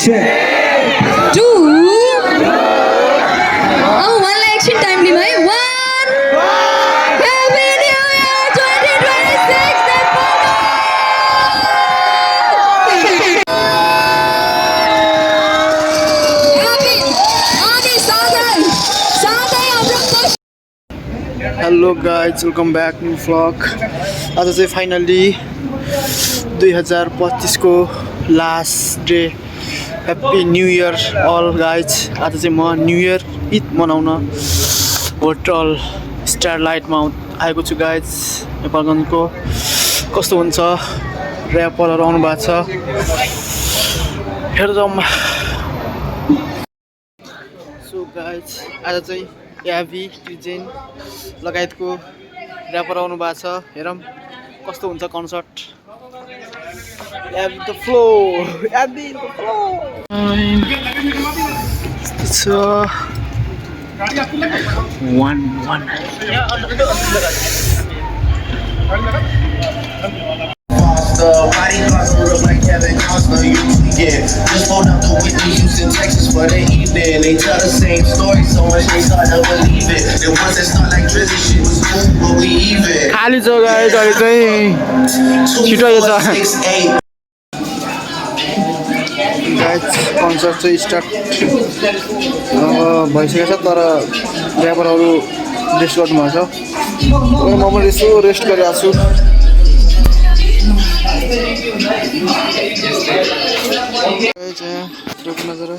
2 Oh, one लाई एकछिन time लिउँ है 1 Happy New Year 2026 Hello guys, welcome back new vlog. आज चाहिँ फाइनली 2025 को last day. Happy new year अल guys. आज चाहिँ म न्यू इयर ईद मनाउन होटल स्टारलाइटमा आएको छु गाइज. नेपालगञ्जको कस्तो हुन्छ ऱ्यापरहरू आउनु भएको छ हेर्छौँ. सो गाइज आज चाहिँ याभी ट्रिजेन लगायतको ऱ्यापर आउनु भएको छ. हेरौँ कस्तो हुन्छ कन्सर्ट. याभी द फ्लो, याभी द फ्लो. यस्तो वान Body parts look like Kevin Costner usually get. Just pulled up to Whitney, Houston, Texas for the evening. They tell the same story so much they start to believe it. The ones that start like Drizzy shit was cool, but we even. खाली छ guys अहिले चाहिँ छिटो आएछ. Guys concert चाहिँ start भइसकेको छ तर ऱ्यापरहरू रेस्ट गर्नुभएको छ. म पनि यसो रेस्ट गरिरहेको छु. नजर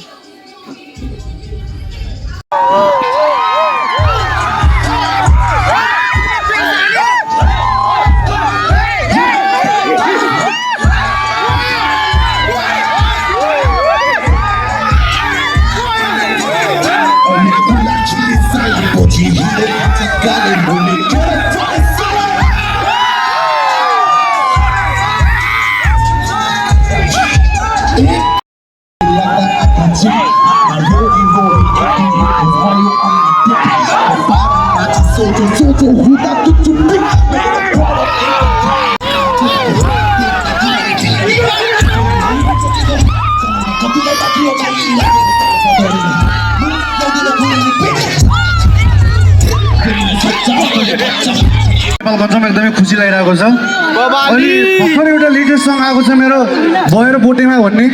नेपालगञ्जमा एकदमै खुसी लागिरहेको छ. अनि भर्खर एउटा लेटेस्ट सङ आएको छ मेरो भएर बोटेमा भन्ने.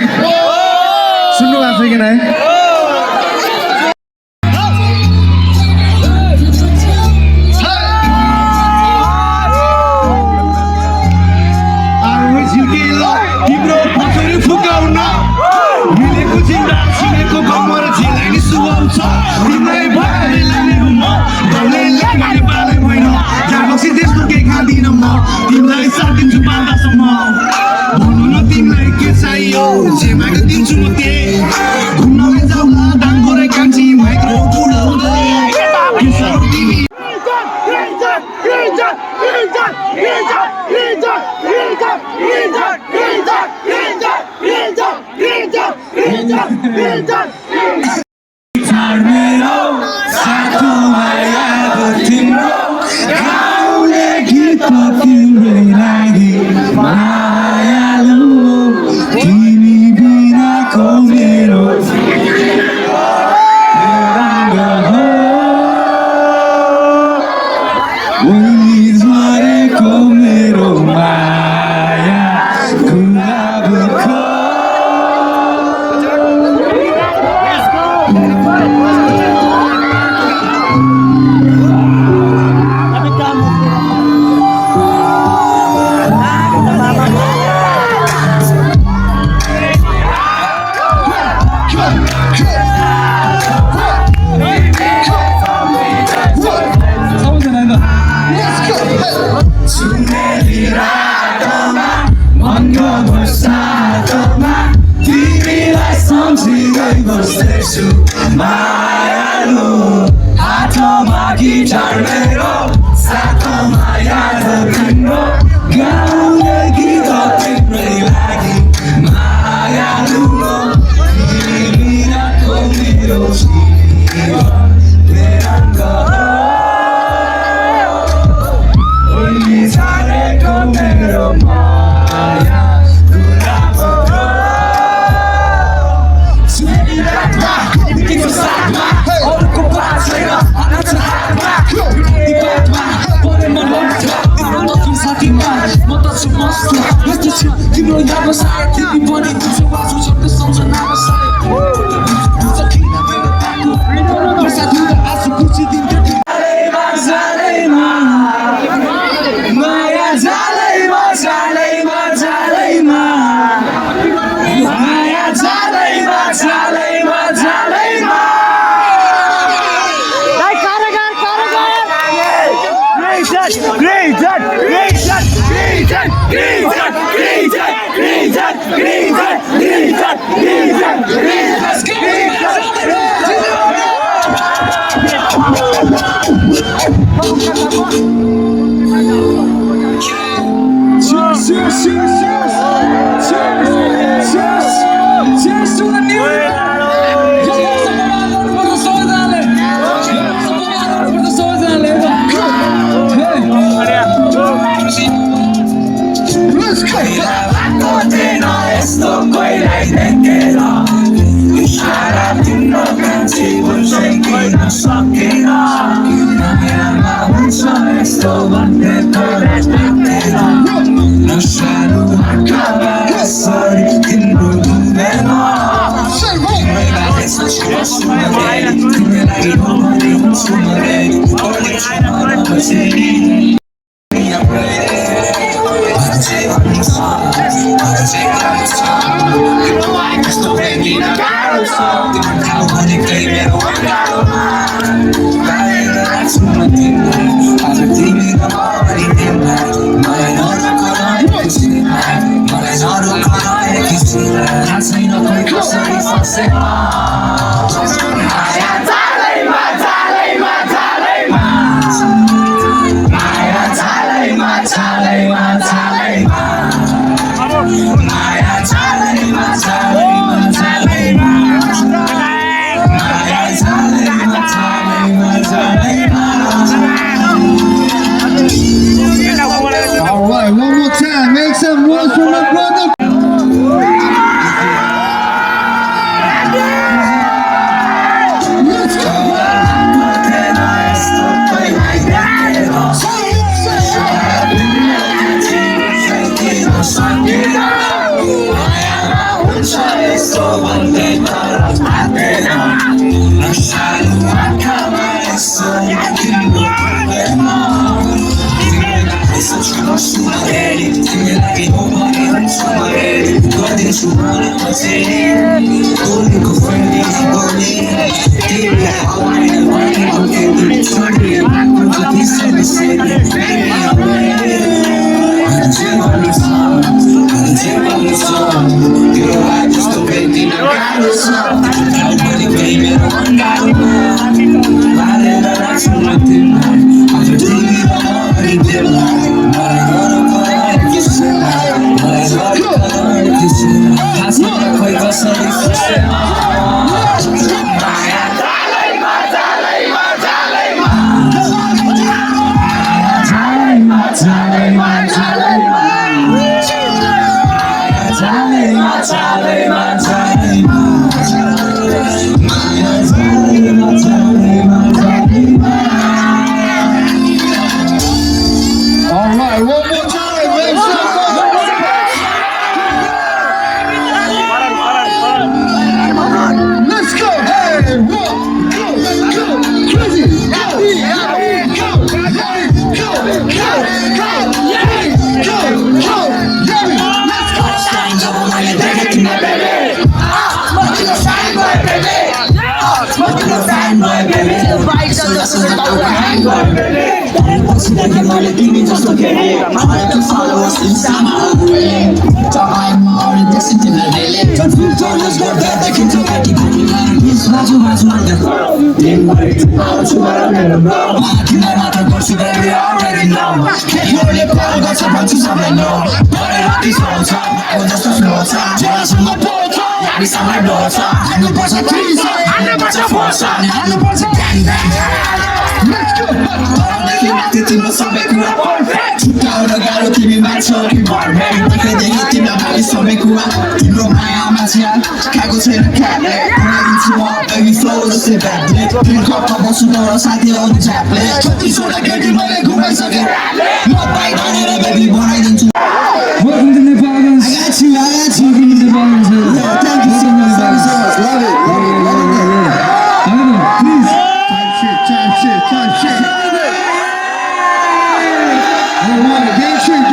सुन्नु भएको छ कि नै? म त छु मस्त यस्तो छ तिम्रो यादमा सायद तिमी पनि तुझो बाजु शब्द सम्झनामा सायद तुझो किन मेरो बाटो वर्षा दुःख आँसु बुझिदिन्थ्यो माया जालैमा जालैमा जालैमा माया जालैमा जालैमा जालैमा Cheers to a new year! Let's go! Esto coila y de queda Ishara tino kanchi Bulshay ki na shakira Naya ma uncha Esto bande tore takera Nasharu akaba Sorry tino dumena Coila eso chua sumare Time lagi homari sumare Ole chumara bacheri Mia prayer Alright, one more time. Make some noise for my brother. Let's go. Alright, one more time. Make some noise. Let's go. Hey, one, go, crazy, Baby flows, sit back, घरमा बस्छु तर साथीहरू झ्याप्ले 36वटा केटी मैले घुमाइसकेँ म bike हानेर baby बनाइदिन्छु Welcome to Nepal. I got you. Welcome to Nepal. Yeah, thank you so much. Love it. Please. Type shit. All right, gang shit.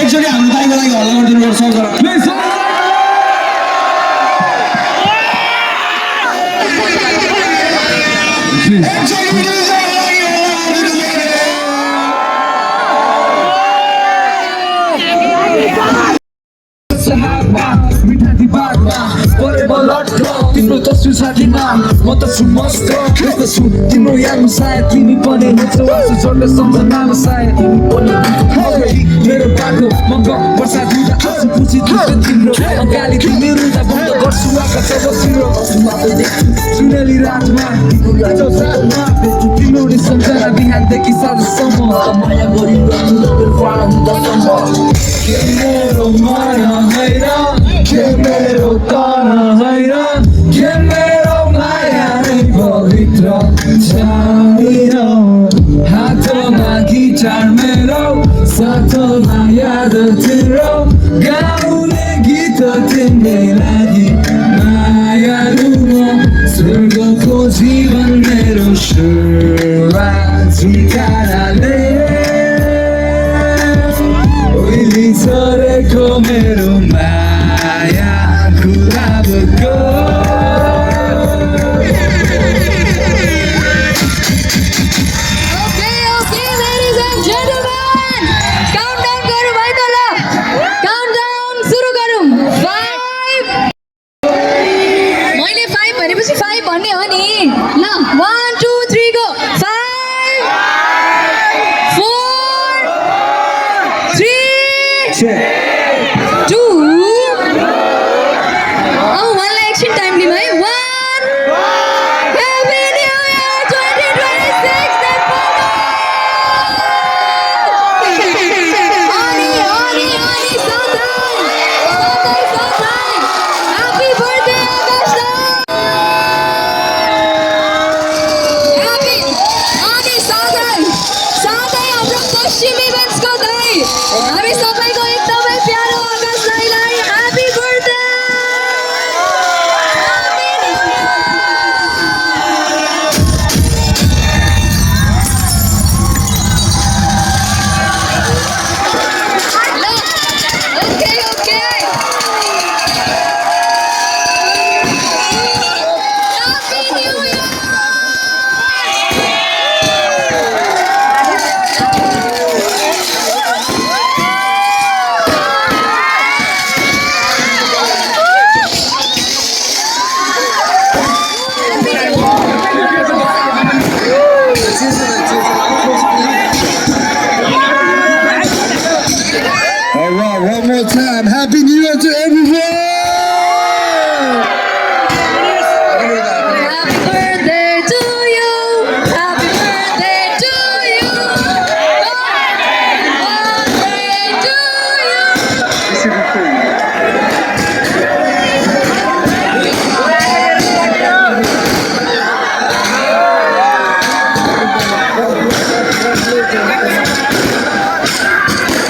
एकचोटि हाम्रो दाइको लागि हल्ला गरिदिनु पर्छ सर Please. मिठाई बागमा परेको लट्ठ तिम्रो तस्बिर साथी नाम म त छु मस्त यस्तो छु तिम्रो यादमा सायद तिमी पनि हुन्छौ आजु छोड्ने सम्झनामा सायद तिमी पनि मेरो बाटो म वर्षा दिँदा आँसु पुछि दिन्छु तिम्रो गाली तिमी रुँदा बन्द गर्छु आँखा जब तिम्रो सुनेली रातमा तिम्रो साथमा तिम्रो नि सम्झना बिहानदेखि साँझसम्म माया गरिरहनु के मेरो माया हैरान के मेरो तन हैरान के मेरो माया नै पवित्र छैन हातमा गिटार मेरो साथमा याद तिम्रो गाउने गीत तिम्रै लागि मायालु म स्वर्गको जीवन मेरो सुरुवात